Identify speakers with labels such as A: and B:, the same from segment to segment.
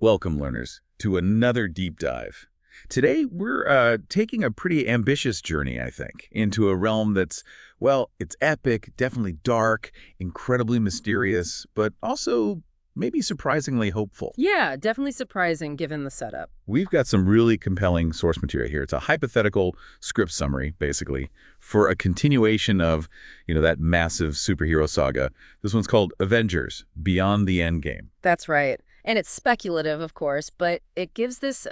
A: Welcome, learners, to another deep dive. Today, we're taking a pretty ambitious journey, I think, into a realm that's, well, it's epic, definitely dark, incredibly mysterious, but also maybe surprisingly hopeful.
B: Yeah, definitely surprising given the setup.
A: We've got some really compelling source material here. It's a hypothetical script summary, basically, for a continuation of, that massive superhero saga. This one's called Avengers, Beyond the Endgame.
B: That's right. And it's speculative, of course, but it gives this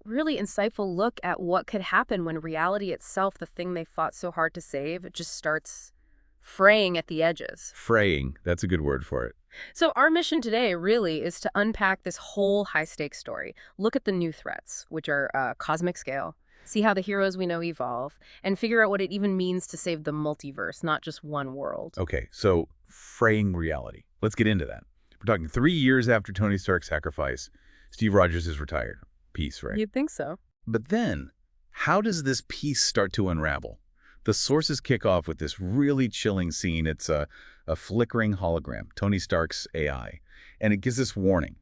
B: really insightful look at what could happen when reality itself, the thing they fought so hard to save, it just starts fraying at the edges.
A: Fraying, that's a good word for it.
B: So our mission today really is to unpack this whole high-stakes story, look at the new threats, which are cosmic scale, see how the heroes we know evolve, and figure out what it even means to save the multiverse, not just one world.
A: Okay, so fraying reality. Let's get into that. We're talking 3 years after Tony Stark's sacrifice. Steve Rogers is retired. Peace, right?
B: You'd think so.
A: But then, how does this piece start to unravel? The sources kick off with this really chilling scene. It's a flickering hologram, Tony Stark's AI. And it gives this warning.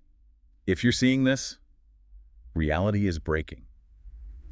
A: If you're seeing this, reality is breaking.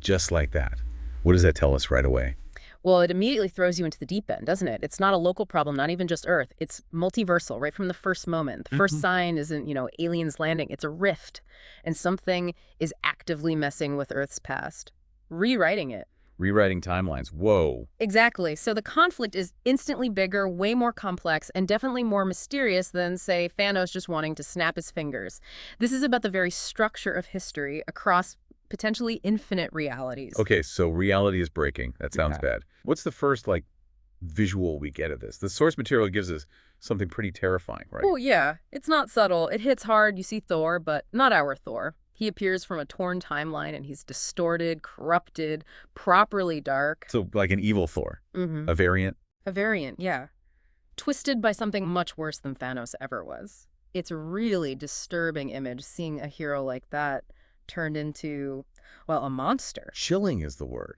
A: Just like that. What does that tell us right away?
B: Well, it immediately throws you into the deep end, doesn't it? It's not a local problem, not even just Earth. It's multiversal right from the first moment. The first sign isn't, aliens landing. It's a rift. And something is actively messing with Earth's past, rewriting it.
A: Rewriting timelines. Whoa.
B: Exactly. So the conflict is instantly bigger, way more complex, and definitely more mysterious than, say, Thanos just wanting to snap his fingers. This is about the very structure of history across potentially infinite realities.
A: Okay, so reality is breaking. That sounds bad. What's the first, visual we get of this? The source material gives us something pretty terrifying, right?
B: Oh, yeah. It's not subtle. It hits hard. You see Thor, but not our Thor. He appears from a torn timeline, and he's distorted, corrupted, properly dark.
A: So like an evil Thor, a variant?
B: A variant, yeah. Twisted by something much worse than Thanos ever was. It's a really disturbing image, seeing a hero like that turned into, well, a monster.
A: Chilling is the word.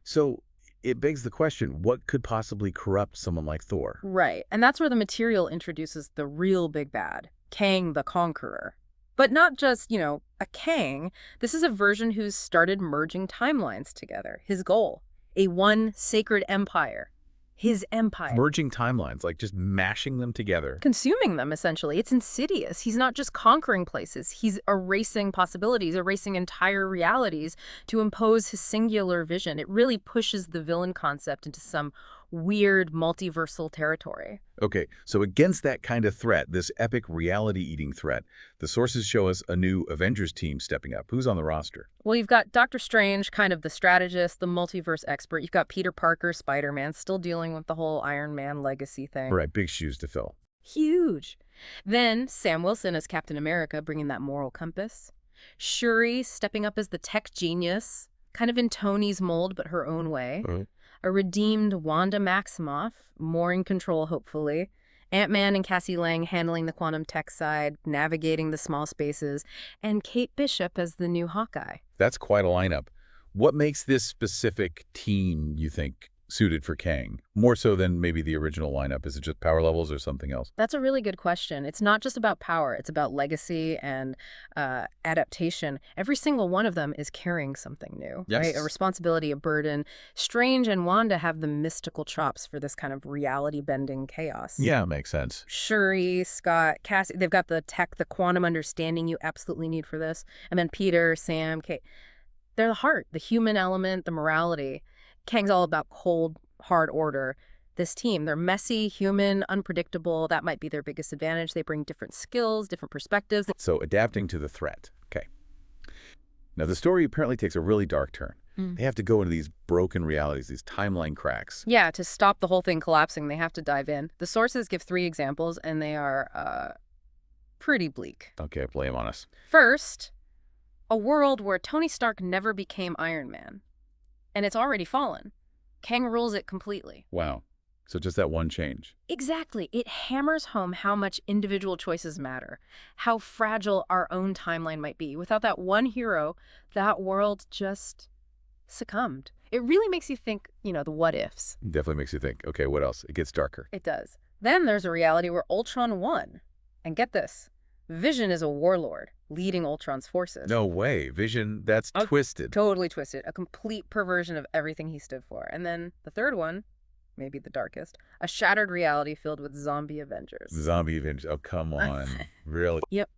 A: So it begs the question, what could possibly corrupt someone like Thor?
B: Right, and that's where the material introduces the real big bad, Kang the Conqueror. But not just, a Kang. This is a version who's started merging timelines together. His goal, a one sacred empire. His empire.
A: Merging timelines, like just mashing them together.
B: Consuming them, essentially. It's insidious. He's not just conquering places. He's erasing possibilities, erasing entire realities to impose his singular vision. It really pushes the villain concept into some weird multiversal territory.
A: Okay, so against that kind of threat, this epic reality-eating threat, the sources show us a new Avengers team stepping up. Who's on the roster?
B: Well, you've got Doctor Strange, kind of the strategist, the multiverse expert. You've got Peter Parker, Spider-Man, still dealing with the whole Iron Man legacy thing.
A: Right, big shoes to fill.
B: Huge. Then Sam Wilson as Captain America, bringing that moral compass. Shuri stepping up as the tech genius, kind of in Tony's mold, but her own way. A redeemed Wanda Maximoff, more in control, hopefully. Ant-Man and Cassie Lang handling the quantum tech side, navigating the small spaces, and Kate Bishop as the new Hawkeye.
A: That's quite a lineup. What makes this specific team, you think, suited for Kang? More so than maybe the original lineup. Is it just power levels or something else?
B: That's a really good question. It's not just about power. It's about legacy and adaptation. Every single one of them is carrying something new, right? A responsibility, a burden. Strange and Wanda have the mystical chops for this kind of reality-bending chaos.
A: Yeah, makes sense.
B: Shuri, Scott, Cassie, they've got the tech, the quantum understanding you absolutely need for this. And then Peter, Sam, Kate. They're the heart, the human element, the morality. Kang's all about cold, hard order. This team, they're messy, human, unpredictable. That might be their biggest advantage. They bring different skills, different perspectives.
A: So adapting to the threat. Okay. Now, the story apparently takes a really dark turn. They have to go into these broken realities, these timeline cracks.
B: Yeah, to stop the whole thing collapsing, they have to dive in. The sources give 3 examples, and they are pretty bleak.
A: Okay, play them on us.
B: First, a world where Tony Stark never became Iron Man. And it's already fallen. Kang rules it completely.
A: Wow. So just that one change.
B: Exactly. It hammers home how much individual choices matter, how fragile our own timeline might be. Without that one hero, that world just succumbed. It really makes you think, the what ifs.
A: Definitely makes you think. Okay, what else? It gets darker.
B: It does. Then there's a reality where Ultron won. And get this, Vision is a warlord, leading Ultron's forces.
A: No way. Vision, that's twisted.
B: Totally twisted. A complete perversion of everything he stood for. And then the third one, maybe the darkest, a shattered reality filled with zombie Avengers.
A: Zombie Avengers. Oh, come on. Really?
B: Yep.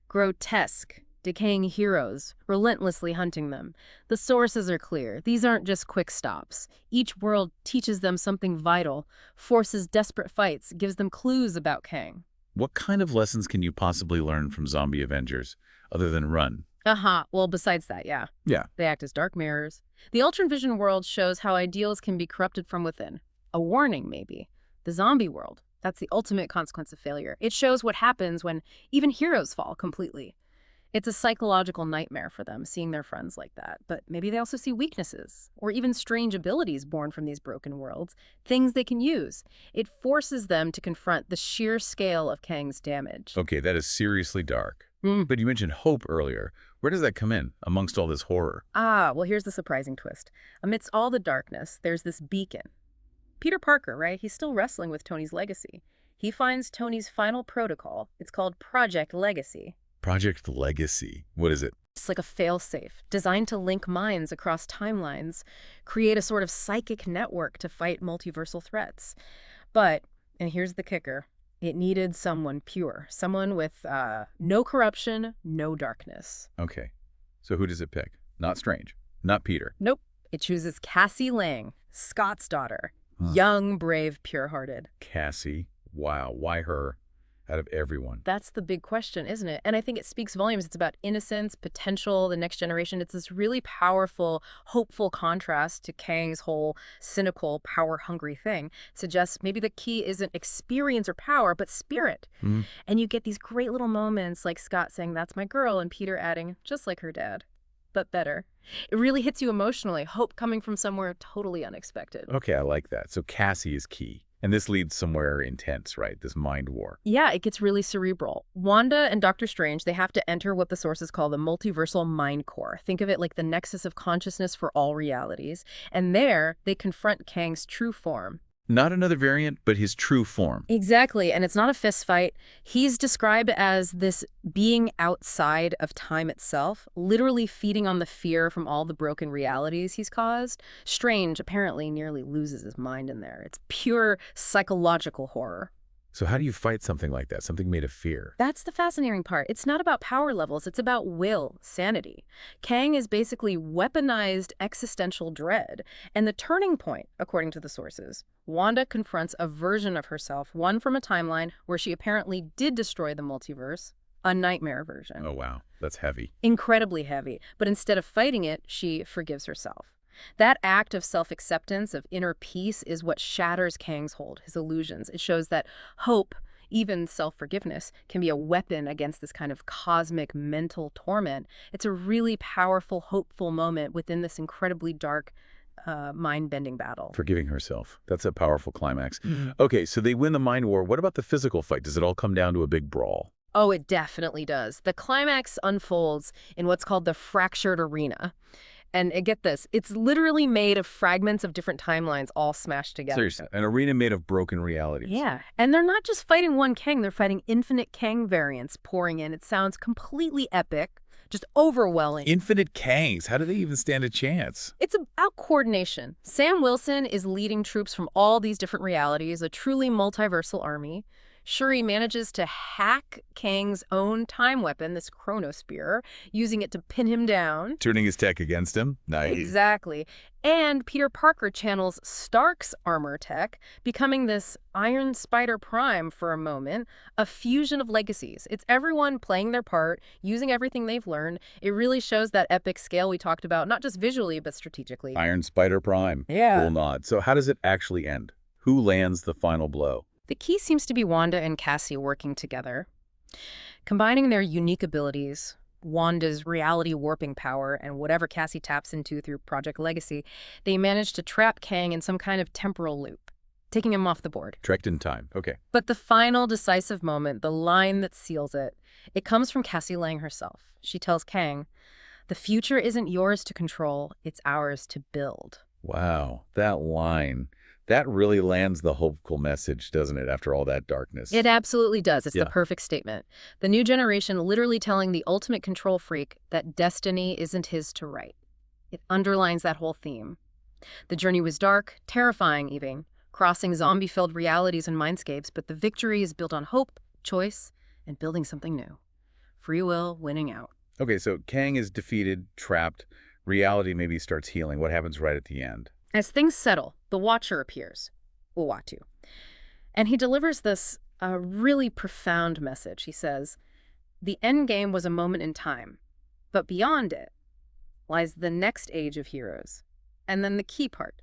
B: Grotesque, decaying heroes, relentlessly hunting them. The sources are clear. These aren't just quick stops. Each world teaches them something vital, forces desperate fights, gives them clues about Kang.
A: What kind of lessons can you possibly learn from zombie Avengers other than run?
B: Well, besides that, yeah.
A: Yeah.
B: They act as dark mirrors. The Ultron Vision world shows how ideals can be corrupted from within. A warning, maybe. The zombie world, that's the ultimate consequence of failure. It shows what happens when even heroes fall completely. It's a psychological nightmare for them, seeing their friends like that. But maybe they also see weaknesses, or even strange abilities born from these broken worlds, things they can use. It forces them to confront the sheer scale of Kang's damage.
A: Okay, that is seriously dark. But you mentioned hope earlier. Where does that come in amongst all this horror?
B: Well, here's the surprising twist. Amidst all the darkness, there's this beacon. Peter Parker, right? He's still wrestling with Tony's legacy. He finds Tony's final protocol. It's called Project Legacy.
A: Project Legacy. What is it?
B: It's like a failsafe, designed to link minds across timelines, create a sort of psychic network to fight multiversal threats. But, and here's the kicker, it needed someone pure, someone with no corruption, no darkness.
A: Okay, so who does it pick? Not Strange, not Peter.
B: Nope. It chooses Cassie Lang, Scott's daughter. Young, brave, pure-hearted.
A: Cassie? Wow, why her? Out of everyone.
B: That's the big question, isn't it? And I think it speaks volumes. It's about innocence, potential, the next generation. It's this really powerful, hopeful contrast to Kang's whole cynical, power-hungry thing. It suggests maybe the key isn't experience or power, but spirit. And you get these great little moments like Scott saying, "That's my girl," and Peter adding, "Just like her dad, but better." It really hits you emotionally, hope coming from somewhere totally unexpected.
A: Okay, I like that. So Cassie is key. And this leads somewhere intense, right? This mind war.
B: Yeah, it gets really cerebral. Wanda and Doctor Strange, they have to enter what the sources call the multiversal mind core. Think of it like the nexus of consciousness for all realities. And there, they confront Kang's true form.
A: Not another variant, but his true form.
B: Exactly, and it's not a fist fight. He's described as this being outside of time itself, literally feeding on the fear from all the broken realities he's caused. Strange apparently nearly loses his mind in there. It's pure psychological horror.
A: So how do you fight something like that, something made of fear?
B: That's the fascinating part. It's not about power levels. It's about will, sanity. Kang is basically weaponized existential dread. And the turning point, according to the sources, Wanda confronts a version of herself, one from a timeline where she apparently did destroy the multiverse, a nightmare version.
A: Oh, wow. That's heavy.
B: Incredibly heavy. But instead of fighting it, she forgives herself. That act of self-acceptance, of inner peace, is what shatters Kang's hold, his illusions. It shows that hope, even self-forgiveness, can be a weapon against this kind of cosmic mental torment. It's a really powerful, hopeful moment within this incredibly dark, mind-bending battle.
A: Forgiving herself. That's a powerful climax. Okay, so they win the mind war. What about the physical fight? Does it all come down to a big brawl?
B: Oh, it definitely does. The climax unfolds in what's called the fractured arena. And get this, it's literally made of fragments of different timelines all smashed together.
A: Seriously, an arena made of broken realities.
B: Yeah, and they're not just fighting one Kang, they're fighting infinite Kang variants pouring in. It sounds completely epic, just overwhelming.
A: Infinite Kangs, how do they even stand a chance?
B: It's about coordination. Sam Wilson is leading troops from all these different realities, a truly multiversal army. Shuri manages to hack Kang's own time weapon, this chronosphere, using it to pin him down.
A: Turning his tech against him? Nice.
B: Exactly. And Peter Parker channels Stark's armor tech, becoming this Iron Spider Prime for a moment, a fusion of legacies. It's everyone playing their part, using everything they've learned. It really shows that epic scale we talked about, not just visually, but strategically.
A: Iron Spider Prime.
B: Yeah.
A: Cool nod. So how does it actually end? Who lands the final blow?
B: The key seems to be Wanda and Cassie working together. Combining their unique abilities, Wanda's reality warping power, and whatever Cassie taps into through Project Legacy, they manage to trap Kang in some kind of temporal loop, taking him off the board.
A: Trekked in time. Okay.
B: But the final decisive moment, the line that seals it, it comes from Cassie Lang herself. She tells Kang, "The future isn't yours to control, it's ours to build."
A: Wow, that line. That really lands the hopeful message, doesn't it, after all that darkness?
B: It absolutely does. It's the
A: Yeah.
B: perfect statement. The new generation literally telling the ultimate control freak that destiny isn't his to write. It underlines that whole theme. The journey was dark, terrifying even, crossing zombie-filled realities and mindscapes, but the victory is built on hope, choice, and building something new. Free will winning out.
A: Okay, so Kang is defeated, trapped. Reality maybe starts healing. What happens right at the end?
B: As things settle, the Watcher appears, Uatu, and he delivers this really profound message. He says, the Endgame was a moment in time, but beyond it lies the next age of heroes. And then the key part,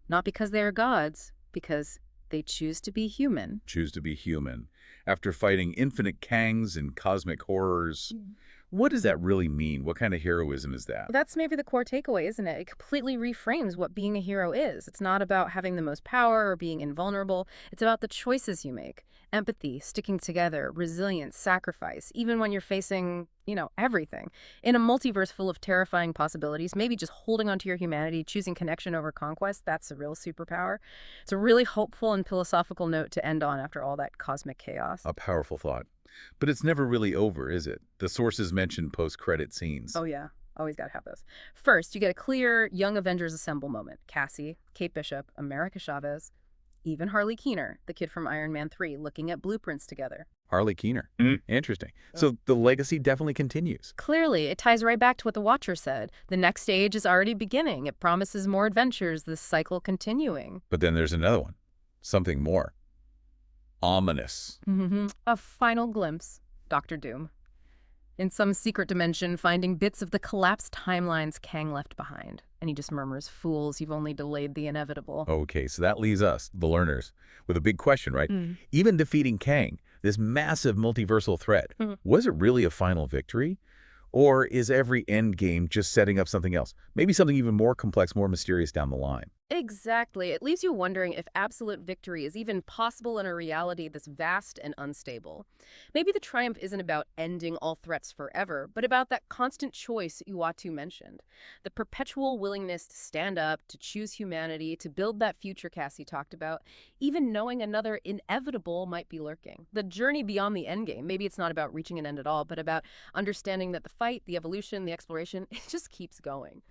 B: not because they are gods, because they choose to be human.
A: Choose to be human. After fighting infinite Kangs and cosmic horrors, what does that really mean? What kind of heroism is that?
B: That's maybe the core takeaway, isn't it? It completely reframes what being a hero is. It's not about having the most power or being invulnerable. It's about the choices you make. Empathy, sticking together, resilience, sacrifice, even when you're facing, everything. In a multiverse full of terrifying possibilities, maybe just holding onto your humanity, choosing connection over conquest, that's a real superpower. It's a really hopeful and philosophical note to end on after all that cosmic chaos.
A: A powerful thought. But it's never really over, is it? The sources mention post-credit scenes.
B: Oh, yeah. Always got to have those. First, you get a clear Young Avengers Assemble moment. Cassie, Kate Bishop, America Chavez, even Harley Keener, the kid from Iron Man 3, looking at blueprints together.
A: Harley Keener. Interesting. So the legacy definitely continues.
B: Clearly, it ties right back to what the Watcher said. The next stage is already beginning. It promises more adventures, this cycle continuing.
A: But then there's another one. Something more. Ominous.
B: A final glimpse. Dr. Doom. In some secret dimension, finding bits of the collapsed timelines Kang left behind. And he just murmurs, fools, you've only delayed the inevitable.
A: Okay, so that leaves us, the learners, with a big question, right? Even defeating Kang, this massive multiversal threat, was it really a final victory? Or is every endgame just setting up something else? Maybe something even more complex, more mysterious down the line.
B: Exactly. It leaves you wondering if absolute victory is even possible in a reality this vast and unstable. Maybe the triumph isn't about ending all threats forever, but about that constant choice Uatu mentioned. The perpetual willingness to stand up, to choose humanity, to build that future Cassie talked about, even knowing another inevitable might be lurking. The journey beyond the endgame, maybe it's not about reaching an end at all, but about understanding that the fight, the evolution, the exploration, it just keeps going.